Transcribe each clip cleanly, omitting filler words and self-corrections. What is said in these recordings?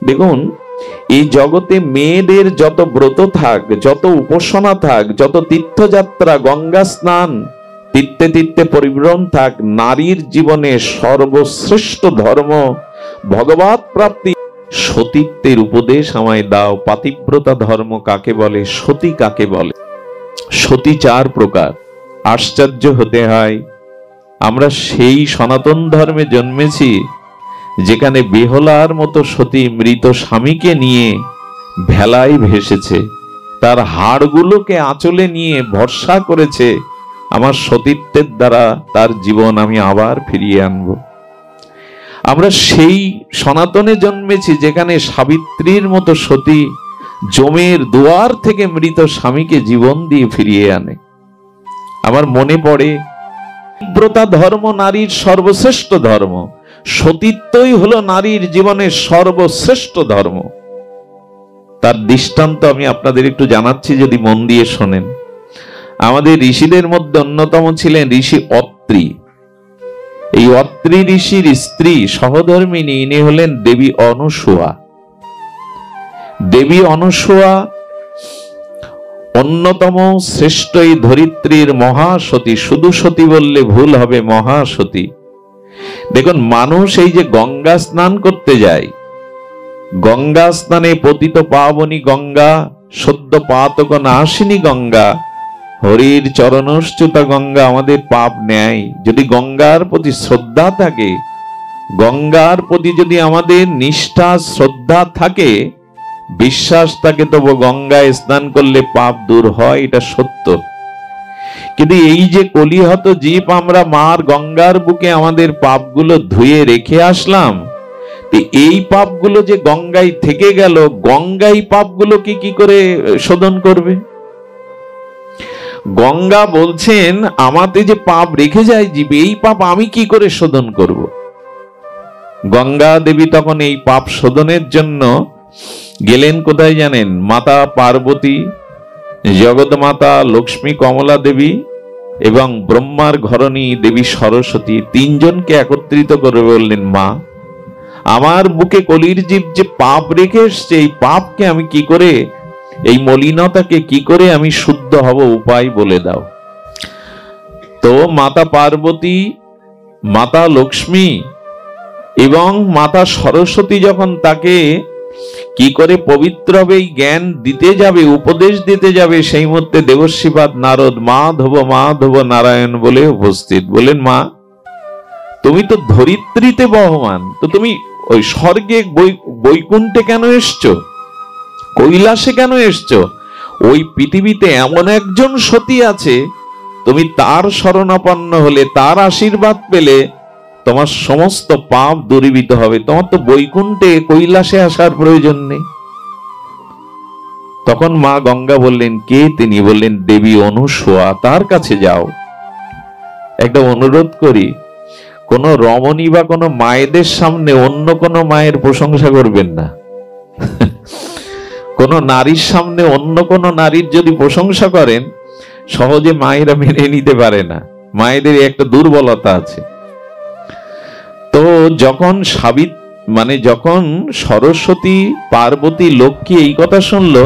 দেখুন, এই জগতে মেয়েদের যত ব্রত থাক, যত উপাসনা থাক, যত তীর্থযাত্রা, গঙ্গা স্নান, তীর্থে তীর্থে পরিভ্রমণ থাক, নারীর জীবনে সর্বশ্রেষ্ঠ ধর্ম ভগবৎ প্রাপ্তি। সতীত্বের উপদেশ আমায় দাও। পাতিব্রতা ধর্ম কাকে বলে, সতী কাকে বলে? সতী 4 প্রকার। আশ্চর্য হতে হয়, আমরা সেই সনাতন ধর্মে জন্মেছি যেখানে বেহলার মতো সতী মৃত স্বামীকে নিয়ে ভেলায় ভেসেছে, তার হাড়গুলোকে আঁচলে নিয়ে ভরসা করেছে আমার সতীত্বের দ্বারা তার জীবন আমি আবার ফিরিয়ে আনব। আমরা সেই সনাতনে জন্মেছি যেখানে সাবিত্রীর মতো সতী জমের দুয়ার থেকে মৃত স্বামীকে জীবন দিয়ে ফিরিয়ে আনে। আমার মনে পড়ে, ব্রতা ধর্ম নারীর সর্বশ্রেষ্ঠ ধর্ম। সতীত্বই হলো নারীর জীবনের সর্বশ্রেষ্ঠ ধর্ম। তার দৃষ্টান্ত আমি আপনাদের একটু জানাচ্ছি, যদি মন দিয়ে শোনেন। আমাদের ঋষিদের মধ্যে অন্যতম ছিলেন ঋষি অত্রি। এই অত্রি ঋষির স্ত্রী সহধর্মিনী, ইনি হলেন দেবী অনুসূয়া। দেবী অনুসূয়া অন্যতম শ্রেষ্ঠ এই ধরিত্রীর মহাসতী। শুধু সতী বললে ভুল হবে, মহাসতী। দেখুন, মানুষ এই যে গঙ্গা স্নান করতে যায়, গঙ্গা স্নানে পতিত পাবনী গঙ্গা, সদ্য পাতক নাশিনী গঙ্গা, হরির চরণশ্চ্যুতা গঙ্গা আমাদের পাপ নেয়। যদি গঙ্গার প্রতি শ্রদ্ধা থাকে, গঙ্গার প্রতি যদি আমাদের নিষ্ঠা শ্রদ্ধা থাকে, বিশ্বাস থাকে, তবু গঙ্গায় স্নান করলে পাপ দূর হয়, এটা সত্য। কিন্তু এই যে কলিহত জীব, আমরা মার গঙ্গার বুকে আমাদের পাপগুলো ধুয়ে রেখে আসলাম, এই পাপগুলো যে গঙ্গায় থেকে গেল, গঙ্গাই পাপগুলোকে কি করে শোধন করবে? গঙ্গা বলছেন, আমাদের যে পাপ রেখে যায় জীব, এই পাপ আমি কি করে শোধন করব? গঙ্গা দেবী তখন এই পাপ শোধনের জন্য গেলেন কোথায় জানেন? মাতা পার্বতী, জগৎ মাতা লক্ষ্মী কমলা দেবী এবং ব্রহ্মার ঘরণী দেবী সরস্বতী, 3 জনকে একত্রিত করে বললেন, মা, আমার বুকে কলির জীব যে পাপ রেখে এসছে, এই পাপকে আমি কি করে, এই মলিনতাকে কি করে আমি শুদ্ধ হব, উপায় বলে দাও। তো মাতা পার্বতী, মাতা লক্ষ্মী এবং মাতা সরস্বতী যখন তাকে কি করে পবিত্র হবে এই জ্ঞান দিতে যাবে, উপদেশ দিতে যাবে, সেই মধ্যে দেবর্ষিপাদ নারদ মাধব মাধব নারায়ণ বলে উপস্থিত। বলেন, মা, তুমি তো ধরিত্রীতে বহমান, তো তুমি ওই স্বর্গে বৈকুণ্ঠে কেন এসছো, কৈলাসে কেন এসছো? ওই পৃথিবীতে এমন একজন সতী আছে, তুমি তার শরণাপন্ন হলে, তার আশীর্বাদ পেলে তোমার সমস্ত পাপ দূরীভূত হবে, তোমার তো বৈকুণ্ঠে কৈলাসে আসার প্রয়োজন নেই। তখন মা গঙ্গা বললেন, কে তিনি? বললেন, দেবী অনুসূয়া, তার কাছে যাও। একটা অনুরোধ করি, কোন রমণী বা কোন মায়েদের সামনে অন্য কোন মায়ের প্রশংসা করবেন না। কোন নারীর সামনে অন্য কোন নারীর যদি প্রশংসা করেন, সহজে মায়েরা মেনে নিতে পারে না। মায়েদের একটা দুর্বলতা আছে। তো যখন যখন সরস্বতী, পার্বতী, লক্ষ্মী এই কথা শুনলো,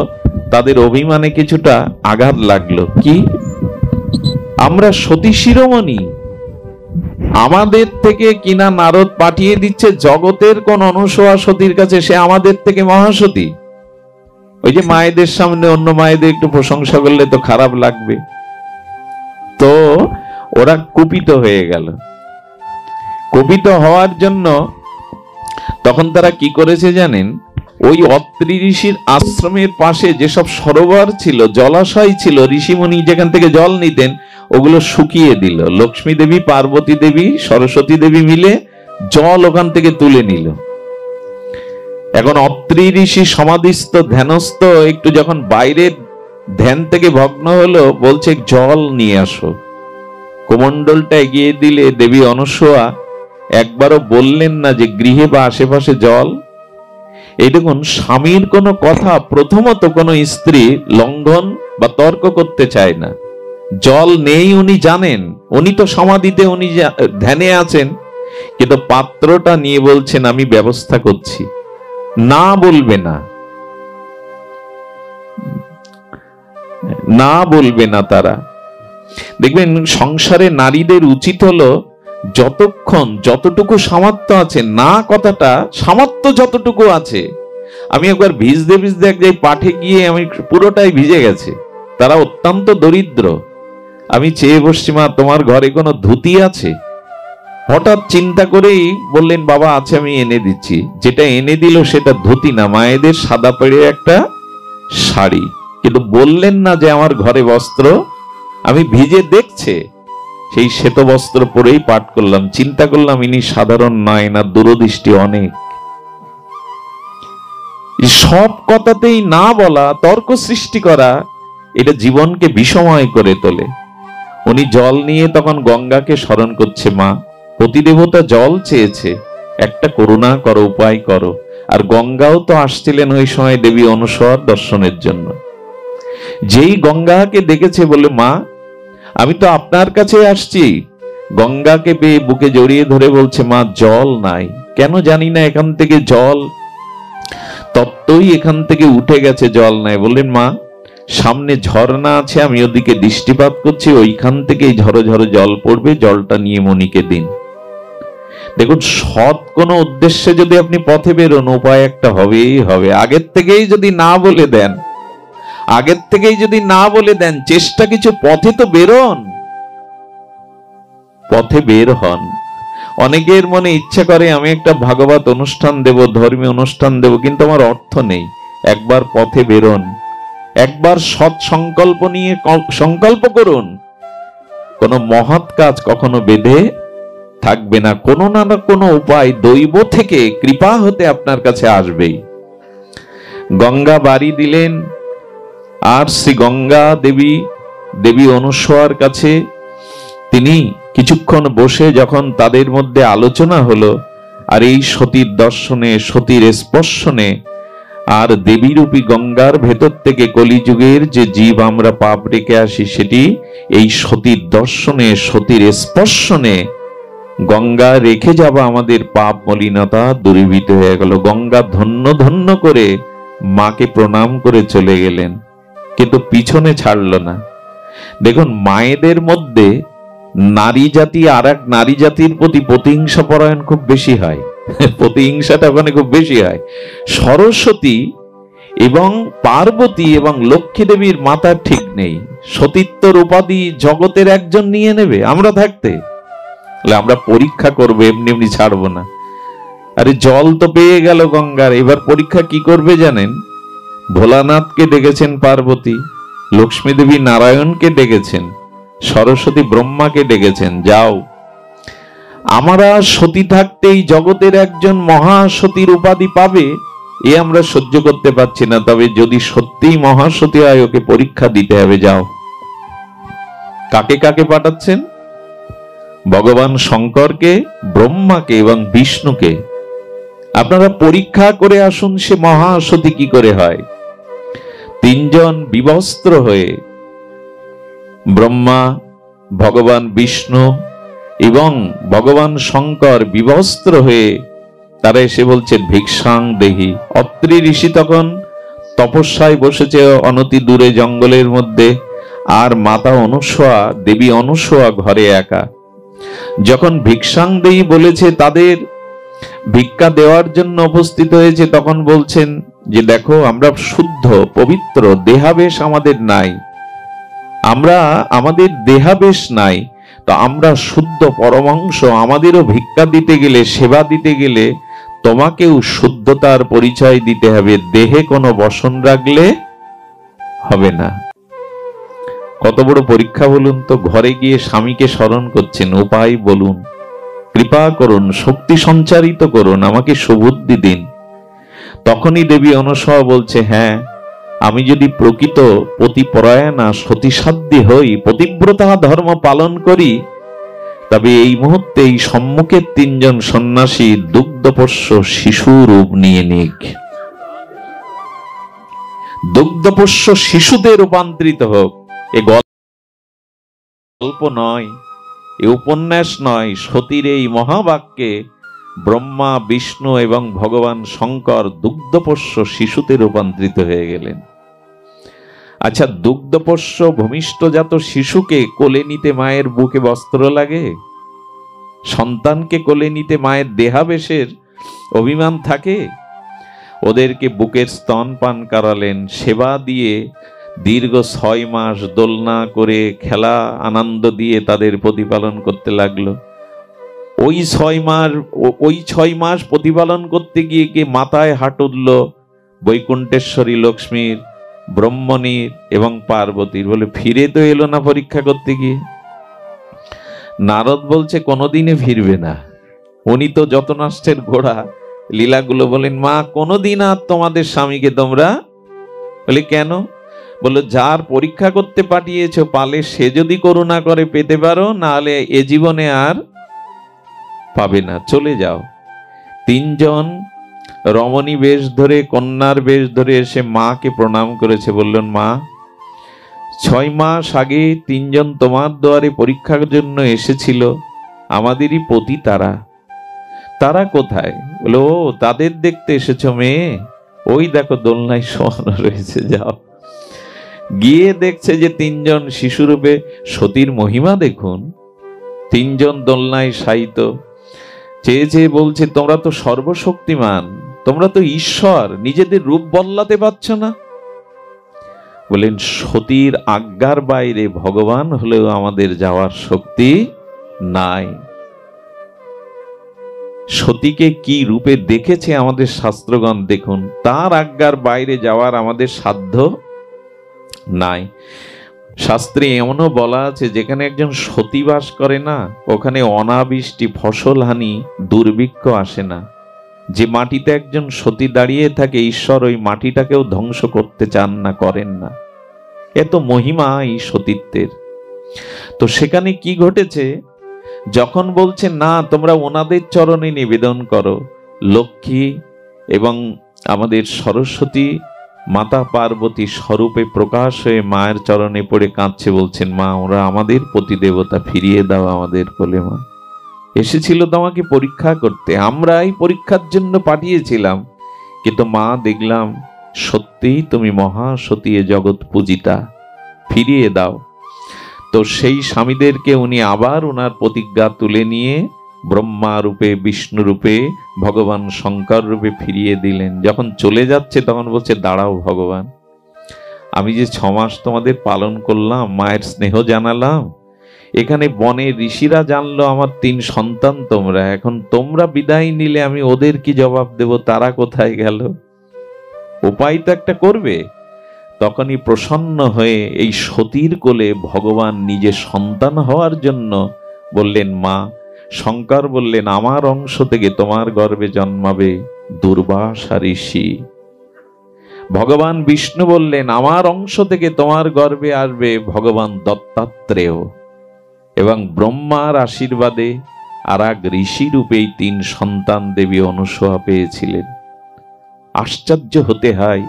তাদের অভিমানে কিছুটা আঘাত লাগলো। কি, আমরা সতী শিরোমণি, আমাদের থেকে কিনা নারদ পাঠিয়ে দিচ্ছে জগতের কোন অনুসূয়া সতীর কাছে, সে আমাদের থেকে মহাসতী। ওই যে মায়েদের সামনে অন্য মায়েদের একটু প্রশংসা করলে তো খারাপ লাগবে। তো ওরা কুপিত হয়ে গেল। কুপিত হওয়ার জন্য তখন তারা কি করেছে জানেন? ওই অত্রি ঋষির আশ্রমের পাশে যেসব সরোবর ছিল, জলাশয় ছিল, ঋষিমুনি যেখান থেকে জল নিতেন, ওগুলো শুকিয়ে দিল। লক্ষ্মী দেবী, পার্বতী দেবী, সরস্বতী দেবী মিলে জল ওখান থেকে তুলে নিল। এখন অত্রি ঋষি সমাধিস্থ, ধ্যানস্থ, একটু যখন বাইরের ধ্যান থেকে ভগ্ন হলো, বলছে জল নিয়ে আসো। কোমণ্ডলটা এগিয়ে দিলে দেবী অনুসূয়া একবারও বললেন না যে গৃহে বা আশেপাশে জল। এই দেখুন, স্বামীর কোনো কথা প্রথমত কোনো স্ত্রী লঙ্ঘন বা তর্ক করতে চায় না। জল নেই উনি জানেন, উনি তো সমাধিতে, উনি ধ্যানে আছেন, কিন্তু পাত্রটা নিয়ে বলছেন আমি ব্যবস্থা করছি। না বলবে না, না বলবে না তারা। দেখবেন সংসারে নারীদের উচিত হলো যতক্ষণ যতটুকু সামর্থ্য আছে, না কথাটা সামর্থ্য যতটুকু আছে। আমি একবার ভিজতে ভিজতে এক জায়গায় পাঠে গিয়ে আমি পুরোটাই ভিজে গেছে, তারা অত্যন্ত দরিদ্র। আমি চেয়ে বসছি, মা তোমার ঘরে কোনো ধুতি আছে? হঠাৎ চিন্তা করেই বললেন, বাবা আছে, আমি এনে দিচ্ছি। যেটা এনে দিল সেটা ধুতি না, মায়েদের সাদা পেড়ে একটা শাড়ি। কিন্তু বললেন না যে আমার ঘরে বস্ত্র। আমি ভিজে দেখছে সেই শ্বেত বস্ত্র পরেই পাঠ করলাম। চিন্তা করলাম ইনি সাধারণ নয়, না দূরদৃষ্টি অনেক। সব কথাতেই না বলা, তর্ক সৃষ্টি করা, এটা জীবনকে বিষময় করে তোলে। উনি জল নিয়ে তখন গঙ্গাকে স্মরণ করছে, মা পতিদেবতা জল চেয়েছে, একটা করুণা করো, উপায় করো। আর গঙ্গাও তো আসছিলেন ওই সময় দেবী অনুসূয়ার দর্শনের জন্য। যেই গঙ্গাকে দেখেছে, বলে মা আমি তো আপনার কাছে আসছি। গঙ্গাকে পেয়ে বুকে জড়িয়ে ধরে বলছে, মা জল নাই, কেন জানি না এখান থেকে জল তত্ত্বই এখান থেকে উঠে গেছে, জল নাই। বললেন, মা সামনে ঝর্ণা আছে, আমি ওদিকে দৃষ্টিপাত করছি, ওইখান থেকেই ঝরো ঝরো জল পড়বে, জলটা নিয়ে মণিকে দিন। দেখুন, সৎ কোনো উদ্দেশ্যে যদি আপনি পথে বেরোন, উপায় একটা হবেই হবে। আগের থেকেই যদি না বলে দেন, আগের থেকেই যদি না বলে দেন, চেষ্টা কিছু, পথে তো বেরোন, পথে বের হন। অনেকের মনে ইচ্ছা করে আমি একটা ভাগবত অনুষ্ঠান দেব, ধর্মীয় অনুষ্ঠান দেব, কিন্তু আমার অর্থ নেই। একবার পথে বেরোন, একবার সৎ সংকল্প নিয়ে সংকল্প করুন। কোন মহৎ কাজ কখনো বেঁধে থাকবে না, কোনো না কোনো উপায় দৈব থেকে কৃপা হতে আপনার কাছে আসবেই। গঙ্গা বাড়ি দিলেন, আর শ্রী গঙ্গা দেবী, দেবী অনুসূয়ার কাছে তিনি কিছুক্ষণ বসে যখন তাদের মধ্যে আলোচনা হলো, আর এই সতীর দর্শনে, সতীর স্পর্শনে, আর দেবীরূপী গঙ্গার ভেতর থেকে কলিযুগের যে জীব আমরা পাপ রেখে আসি, সেটি এই সতীর দর্শনে, সতীর স্পর্শনে গঙ্গা রেখে যাওয়া আমাদের পাপ মলিনতা দূরীভূত হয়ে গেল। গঙ্গা ধন্য ধন্য করে মাকে প্রণাম করে চলে গেলেন, কিন্তু পিছনে ছাড়ল না। দেখুন, মায়েদের মধ্যে নারী জাতি আর এক নারী জাতির প্রতি প্রতিহিংসা পরায়ণ খুব বেশি হয়, প্রতিহিংসাটা ওখানে খুব বেশি হয়। সরস্বতী এবং পার্বতী এবং লক্ষ্মী দেবীর মাথার ঠিক নেই, সতীত্বর উপাধি জগতের একজন নিয়ে নেবে আমরা থাকতে। আমরা পরীক্ষা করবো, এমনি এমনি ছাড়বো না। আরে জল তো পেয়ে গেল গঙ্গার, এবার পরীক্ষা কি করবে জানেন? ভোলানাথকে ডেকেছেন পার্বতী, লক্ষ্মী দেবী নারায়ণকে ডেকেছেন, সরস্বতী ব্রহ্মাকে ডেকেছেন, যাও আমরা সতী থাকতেই জগতের একজন মহাসতীর উপাধি পাবে, এ আমরা সহ্য করতে পারছি না। তবে যদি সত্যিই মহাসতী হয়, ওকে পরীক্ষা দিতে হবে, যাও। কাকে কাকে পাঠাচ্ছেন? ভগবান শঙ্করকে, ব্রহ্মাকে এবং বিষ্ণুকে। আপনারা পরীক্ষা করে আসুন সে মহাসতী কি করে হয়। তিনজন বিবস্ত্র হয়ে, ব্রহ্মা, ভগবান বিষ্ণু এবং ভগবান শঙ্কর বিবস্ত্র হয়ে তারা এসে বলছে, ভিক্ষাং দেহি। অত্রি ঋষি তখন তপস্যায় বসেছে অনতি দূরে জঙ্গলের মধ্যে, আর মাতা অনুসূয়া, দেবী অনুসূয়া ঘরে একা। যখন ভিক্ষাং দেহি বলেছে, তাদের ভিক্ষা দেওয়ার জন্য উপস্থিত হয়েছে, তখন বলছেন যে দেখো, আমরা শুদ্ধ পবিত্র, দেহাবেশ আমাদের নাই, আমরা আমাদের দেহাবেশ নাই, তো আমরা শুদ্ধ পরমাংশ, আমাদেরও ভিক্ষা দিতে গেলে, সেবা দিতে গেলে তোমাকেও শুদ্ধতার পরিচয় দিতে হবে, দেহে কোনো বসন রাখলে হবে না। কত বড় পরীক্ষা বলুন তো। ঘরে গিয়ে স্বামীকে স্মরণ করছেন, উপায় বলুন, কৃপা করুন, শক্তি সঞ্চারিত করুন, আমাকে সুবুদ্ধি দিন। তখনই দেবী অনুসূয়া বলছে, হ্যাঁ, আমি যদি প্রকৃত পতিপরায়ণা সতীসাধ্যী হই, পতিব্রতা ধর্ম পালন করি, তবে এই মুহূর্তে এই সম্মুখের তিনজন সন্ন্যাসী দুগ্ধপোষ্য শিশু রূপ নিয়ে নিক, দুগ্ধপোষ্য শিশুদের রূপান্তরিত হোক। এ গল্প নয়, এ উপন্যাস নয়, সতীর এই মহাবাক্যে ব্রহ্মা, বিষ্ণু এবং ভগবান শঙ্কর দুগ্ধপোষ্য শিশুতে রূপান্তরিত হয়ে গেলেন। আচ্ছা, দুগ্ধপোষ্য ভূমিষ্ঠজাত শিশুকে কোলে নিতে মায়ের বুকে বস্ত্র লাগে? সন্তানকে কোলে নিতে মায়ের দেহাবেশের অভিমান থাকে? ওদেরকে বুকের স্তন পান করালেন, সেবা দিয়ে দীর্ঘ 6 মাস দোলনা করে খেলা আনন্দ দিয়ে তাদের প্রতিপালন করতে লাগলো। ওই 6 মাস প্রতিপালন করতে গিয়ে কি মাথায় হাত উঠল বৈকুণ্ঠেশ্বরী লক্ষ্মীর, ব্রহ্মণীর এবং পার্বতীর, বলে ফিরে তো এলো না পরীক্ষা করতে গিয়ে। নারদ বলছে কোনোদিনে ফিরবে না, উনি তো যত নষ্টের ঘোড়া। লীলাগুলো বলেন, মা কোনোদিন আর তোমাদের স্বামীকে তোমরা, বলে কেন? বলে যার পরীক্ষা করতে পাঠিয়েছো পালে সে যদি করুণা করে পেতে পারো, নাহলে এ জীবনে আর পাবে না, চলে যাও। 3 জন রমণী বেশ ধরে, কন্যার বেশ ধরে এসে মাকে প্রণাম করেছে। বললেন, মা 6 মাস আগে 3 জন তোমার দুয়ারে পরীক্ষার জন্য এসেছিল, আমাদেরই পতি তারা। তারা কোথায়? বলো, ও তাদের দেখতে এসেছো মেয়ে? ওই দেখো দোলনায় শোয়ানো রয়েছে, যাও। গিয়ে দেখছে যে 3 জন শিশুরূপে সতীর মহিমা দেখুন। 3 জন দোলনায় শায়িত। চেয়ে চেয়ে বলছে, তোমরা তো সর্বশক্তিমান, তোমরা তো ঈশ্বর, নিজেদের রূপ বদলাতে পারছো না। বলেন, সতীর আজ্ঞার বাইরে ভগবান হলেও আমাদের যাওয়ার শক্তি নাই। সতীকে কি রূপে দেখেছে আমাদের শাস্ত্রগণ দেখুন, তার আজ্ঞার বাইরে যাওয়ার আমাদের সাধ্য নাই। শাস্ত্রে এমনও বলা আছে, যেখানে একজন সতী বাস করে না, ওখানে অনাবৃষ্টি, ফসল হানি, দুর্ভিক্ষ আসে না। যে মাটিতে একজন সতী দাঁড়িয়ে থাকে, ঈশ্বর ওই মাটিটাকেও ধ্বংস করতে চান না, করেন না। এত মহিমা এই সতীত্বের। তো সেখানে কি ঘটেছে, যখন বলছে না তোমরা ওনাদের চরণে নিবেদন করো, লক্ষ্মী এবং আমাদের সরস্বতী মাতা পার্বতী স্বরূপে প্রকাশ হয়ে মায়ের চরণে পড়ে কাঁদছে, বলছেন, মা ওরা আমাদের প্রতিদেবতা, ফিরিয়ে দাও আমাদের কোলে। মা এসেছিল তোমাকে পরীক্ষা করতে, আমরা এই পরীক্ষার জন্য পাঠিয়েছিলাম, কিন্তু মা দেখলাম সত্যিই তুমি মহাসতী, জগৎ পূজিতা, ফিরিয়ে দাও। তো সেই স্বামীদেরকে উনি আবার ওনার প্রতিজ্ঞা তুলে নিয়ে ব্রহ্মা রূপে, বিষ্ণু রূপে, ভগবান শঙ্কর রূপে ফিরিয়ে দিলেন। যখন চলে যাচ্ছে তখন বলছে, দাঁড়াও ভগবান, আমি যে 6 মাস তোমাদের পালন করলাম, মায়ের স্নেহ জানালাম, এখানে বনে ঋষিরা জানলো আমার 3 সন্তান তোমরা, এখন তোমরা বিদায় নিলে আমি ওদের কি জবাব দেব? তারা কোথায় গেল? উপায় তো একটা করবে। তখনই প্রসন্ন হয়ে এই সতীর কোলে ভগবান নিজে সন্তান হওয়ার জন্য বললেন, মা। শঙ্কর বললেন, আমার অংশ থেকে তোমার গর্ভে জন্মাবে দুর্বাসা ঋষি। ভগবান বিষ্ণু বললেন, আমার অংশ থেকে তোমার গর্ভে আসবে ভগবান দত্তাত্রেয়। এবং ব্রহ্মার আশীর্বাদে আর এক ঋষি রূপেই 3 সন্তান দেবী অনুসূয়া পেয়েছিলেন। আশ্চর্য হতে হয়।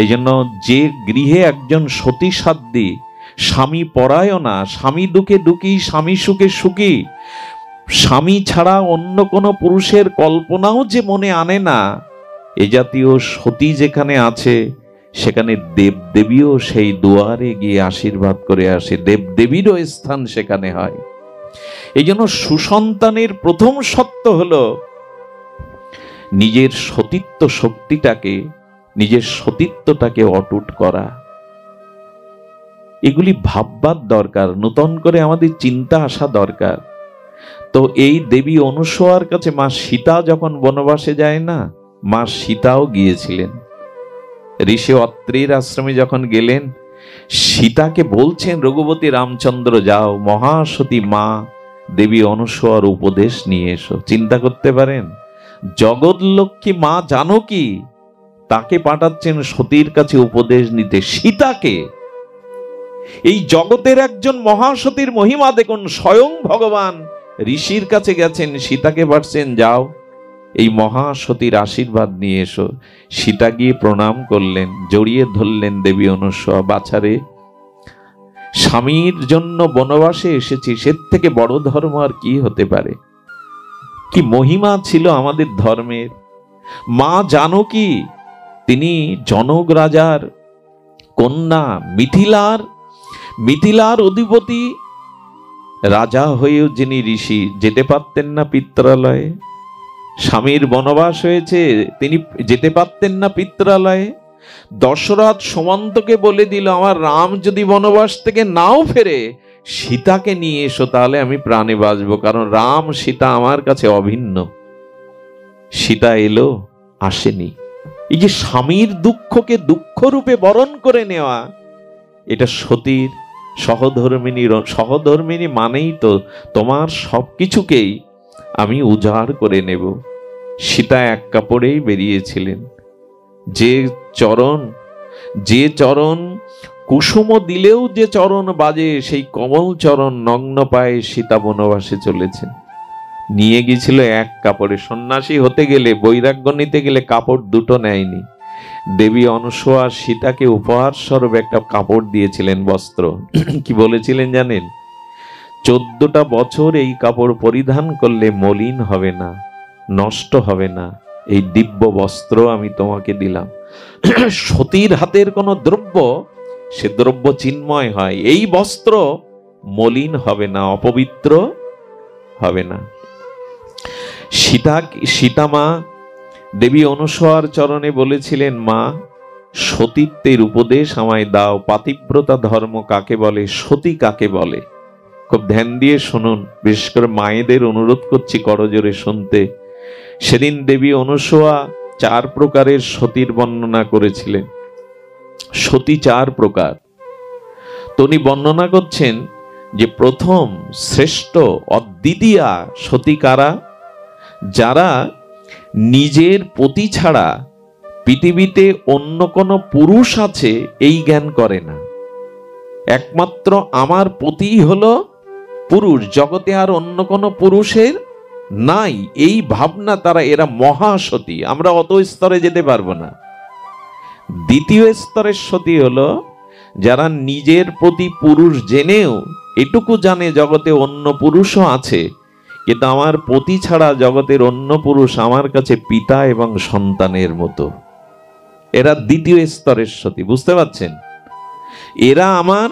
এই জন্য যে গৃহে একজন সতী সাধ্বী, স্বামী পরায়ণা, স্বামী দুঃখে দুঃখী, স্বামী সুখে সুখী, স্বামী ছাড়া অন্য কোনো পুরুষের কল্পনাও যে মনে আনে না, এ জাতীয় সতী যেখানে আছে, সেখানে দেবদেবীও সেই দুয়ারে গিয়ে আশীর্বাদ করে আসে, দেবদেবীরও স্থান সেখানে হয়। এই জন্য সুসন্তানের প্রথম সত্য হলো নিজের সতীত্ব শক্তিটাকে, নিজের সতীত্বটাকে অটুট করা। এগুলি ভাববার দরকার, নতুন করে আমাদের চিন্তা আসা দরকার। তো এই দেবী অনুসূয়ার কাছে মা সীতা যখন বনবাসে যায় না, মা সীতাও গিয়েছিলেন। ঋষি অত্রির আশ্রমে যখন গেলেন, সীতাকে বলছেন, রঘুপতি রামচন্দ্র যাও মহাসতী মা দেবী অনুসূয়ার উপদেশ নিয়ে এসো। চিন্তা করতে পারেন, জগৎ লক্ষ্মী মা জানকী তাকে পাঠাচ্ছেন সতীর কাছে উপদেশ নিতে, সীতাকে। এই জগতের একজন মহাসতীর মহিমা দেখুন, স্বয়ং ভগবান ঋষির কাছে গেছেন, সীতাকে পাঠাচ্ছেন, যাও এই মহাসতীর আশীর্বাদ নিয়ে এসো। সীতা গিয়ে প্রণাম করলেন, জড়িয়ে ধরলেন দেবী অনুসূয়া, বাছারে স্বামীর জন্য বনবাসে এসেছি, এর থেকে বড় ধর্ম আর কি হতে পারে? কি মহিমা ছিল আমাদের ধর্মের। মা জানকী, তিনি জনক রাজার কন্যা, মিথিলার অধিপতি রাজা হয়েও যিনি ঋষি, যেতে পারতেন না পিত্রালয়ে। স্বামীর বনবাস হয়েছে, তিনি যেতে পারতেন না পিত্রালয়ে। দশরথ সুমন্তকে বলে দিল, আমার রাম যদি বনবাস থেকে নাও ফেরে, সীতাকে নিয়ে এসো, তাহলে আমি প্রাণে বাঁচবো, কারণ রাম সীতা আমার কাছে অভিন্ন। সীতা এলো, আসেনি। এই যে স্বামীর দুঃখকে দুঃখ রূপে বরণ করে নেওয়া, এটা সতীর সহধর্মিনী মানেই তো তোমার সবকিছুকেই আমি উজাড় করে নেব। সীতা এক কাপড়েই বেরিয়েছিলেন। যে চরণ কুসুম দিলেও যে চরণ বাজে, সেই কমল চরণ নগ্ন পায়ে সীতা বনবাসে চলেছেন। নিয়ে গিয়েছিল এক কাপড়ে। সন্ন্যাসী হতে গেলে, বৈরাগ্য নিতে গেলে কাপড় দুটো নেয়নি। দেবী অনসূয়া সীতাকে উপহার স্বরূপ একটা কাপড় দিয়েছিলেন, বস্ত্র। কি বলেছিলেন জানেন? 14টা বছর এই কাপড় পরিধান করলে মলিন হবে না, নষ্ট হবে না, এই দিব্য বস্ত্র আমি তোমাকে দিলাম। সতীর হাতের কোন দ্রব্য, সে দ্রব্য চিন্ময় হয়। এই বস্ত্র মলিন হবে না, অপবিত্র হবে না। সীতা মা দেবী অনসূয়ার চরণে বলেছিলেন, মা সতীত্বের উপদেশ আমায় দাও। পাতিব্রতা ধর্ম কাকে বলে, সতী কাকে বলে? খুব ধ্যান দিয়ে শুনুন, বিশেষ করে মায়েদের অনুরোধ করছি করজোরে শুনতে। সেদিন দেবী অনসূয়া 4 প্রকারের সতীর বর্ণনা করেছিলেন। সতী 4 প্রকার। তো উনি বর্ণনা করছেন যে প্রথম শ্রেষ্ঠ অদ্বিতীয়া সতী কারা? যারা নিজের পতি ছাড়া পৃথিবীতে অন্য কোনো পুরুষ আছে এই জ্ঞান করে না। একমাত্র আমার পতি হলো পুরুষ, জগতে আর অন্য কোনো পুরুষের নাই, এই ভাবনা তারা, এরা মহাসতী। আমরা অত স্তরে যেতে পারবো না। দ্বিতীয় স্তরের সতী হলো যারা নিজের প্রতি পুরুষ জেনেও এটুকু জানে জগতে অন্য পুরুষও আছে, কিন্তু আমার পতি ছাড়া জগতের অন্য পুরুষ আমার কাছে পিতা এবং সন্তানের মতো। এরা দ্বিতীয় স্তরের সতী, বুঝতে পারছেন? এরা আমার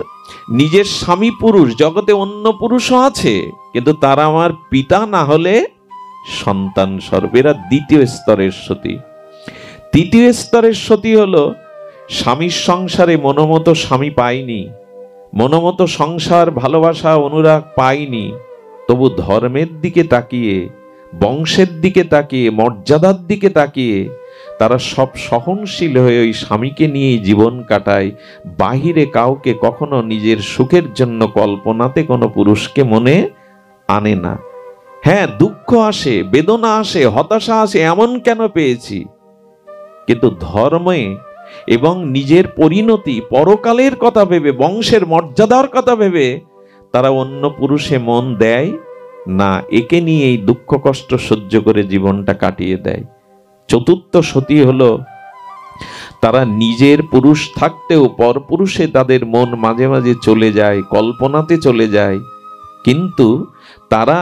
নিজের স্বামী পুরুষ, জগতে অন্য পুরুষও আছে, কিন্তু তারা আমার পিতা না হলে সন্তান স্বরূপ। এরা দ্বিতীয় স্তরের সতী। তৃতীয় স্তরের সতী হলো স্বামীর সংসারে মনোমতো স্বামী পাইনি, মনোমতো সংসার ভালোবাসা অনুরাগ পাইনি, তবু ধর্মের দিকে তাকিয়ে, বংশের দিকে তাকিয়ে, মর্যাদার দিকে তাকিয়ে তারা সব সহনশীল হয়ে ওই স্বামীকে নিয়েই জীবন কাটায়। বাহিরে কাউকে কখনো নিজের সুখের জন্য কল্পনাতে কোনো পুরুষকে মনে আনে না। হ্যাঁ, দুঃখ আসে, বেদনা আসে, হতাশা আসে, এমন কেন পেয়েছি, কিন্তু ধর্মে এবং নিজের পরিণতি, পরকালের কথা ভেবে, বংশের মর্যাদার কথা ভেবে তারা অন্য পুরুষে মন দেয় না। একে নিয়ে এই দুঃখ কষ্ট সহ্য করে জীবনটা কাটিয়ে দেয়। চতুর্থ সতী হলো তারা নিজের পুরুষ থাকতেও পরপুরুষে তাদের মন মাঝে মাঝে চলে যায়, কল্পনাতে চলে যায়, কিন্তু তারা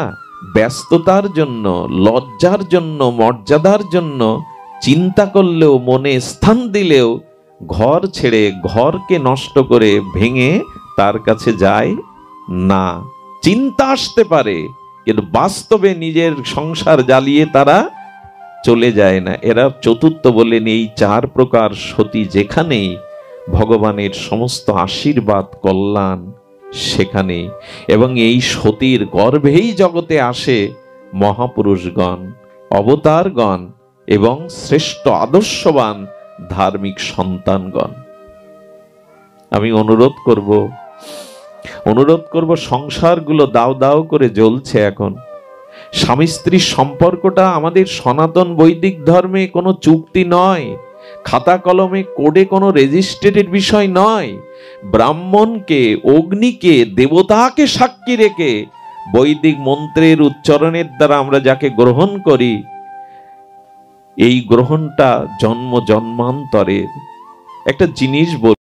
ব্যস্ততার জন্য, লজ্জার জন্য, মর্যাদার জন্য চিন্তা করলেও, মনে স্থান দিলেও ঘর ছেড়ে, ঘরকে নষ্ট করে ভেঙে তার কাছে যায় না। চিন্তা আসতে পারে, কিন্তু বাস্তবে নিজের সংসার জ্বালিয়ে তারা চলে যায় না। এরা চতুর্থ বলেন। এই 4 প্রকার সতী যেখানেই ভগবানের সমস্ত আশীর্বাদ কল্যাণ সেখানে, এবং এই সতীর গর্ভেই জগতে আসে মহাপুরুষগণ, অবতারগণ এবং শ্রেষ্ঠ আদর্শবান ধার্মিক সন্তানগণ। আমি অনুরোধ করব সংসারগুলো দাও দাও করে জ্বলছে এখন। স্বামী স্ত্রীর সম্পর্কটা আমাদের সনাতন বৈদিক ধর্মে কোনো চুক্তি নয়, খাতা কলমে কোডে কোনো রেজিস্ট্রেটেড বিষয় নয়। ব্রাহ্মণকে, অগ্নিকে, দেবতাকে সাক্ষী রেখে বৈদিক মন্ত্রের উচ্চারণের দ্বারা আমরা যাকে গ্রহণ করি, এই গ্রহণটা জন্ম জন্মান্তরের। একটা জিনিস